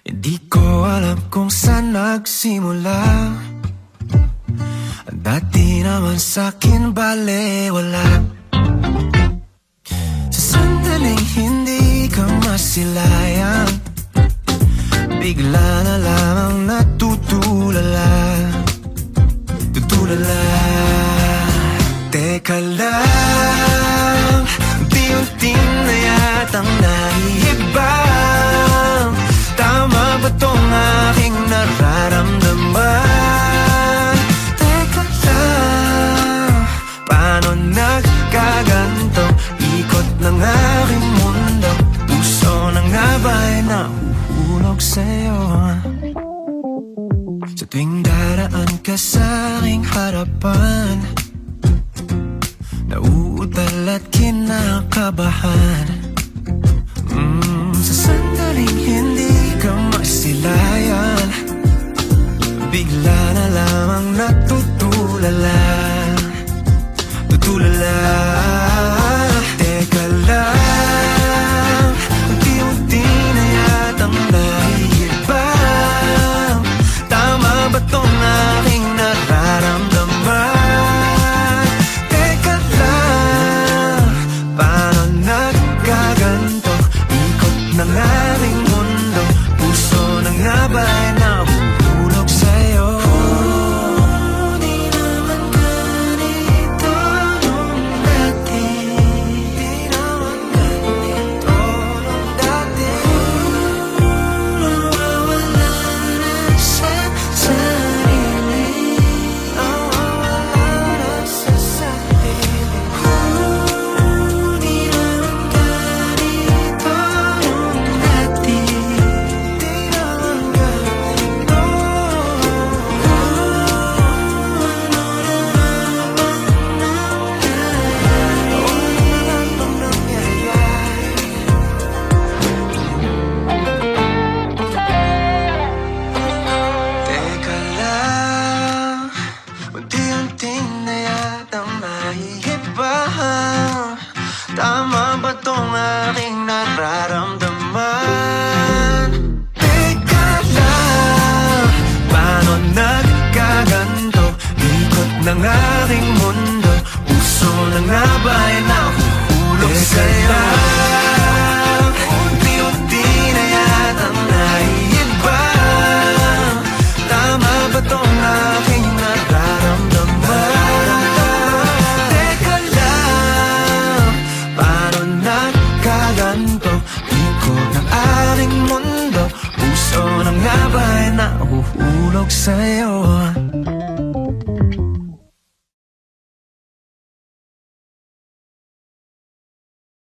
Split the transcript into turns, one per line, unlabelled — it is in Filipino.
Hindi ko alam kung saan nagsimula. Dati naman sa'kin balewala. Sa sandaling hindi ka masilayan, bigla na lamang natutulala. Tutulala. Teka lang, unti-unti na yatang naiibang. Tama ba tong aking nararamdaman? Teka lang, paano nagkaganto? Ikot ng aking mundo, puso na nga ba'y nahuhulog sa'yo? Sa tuwing daraan ka sa aking harapan, nauutal at kinakabahan. Sa sandaling hindi ka masilayan, bigla na lamang natutulala. Tutulala. Teka lang, unti-unti na yatang naiibang. Tama ba tong aking nararamdaman? Teka lang, paano nagkaganto? Ikot ng aking mundo, puso na nga ba'y nahuhulog sa'yo? Di naman ganito nung dati. Di naman ganito nung dati. Nawawala na sa sarili. Nawawala na sa sarili. Di naman ganito nung dati. Di naman ganito. Teka lang, unti-unti na yatang naiibang. Tama ba tong aking nararamdaman? Teka lang, paano nagkaganto? Ikot ng aking mundo, puso na nga ba'y nahuhulog sa'yo? Unti-unti na yatang naiibang. Tama ba tong aking nararamdaman? Teka lang, paano nagkaganto? Ikot ng aking mundo, puso na nga ba'y nahuhulog sa'yo?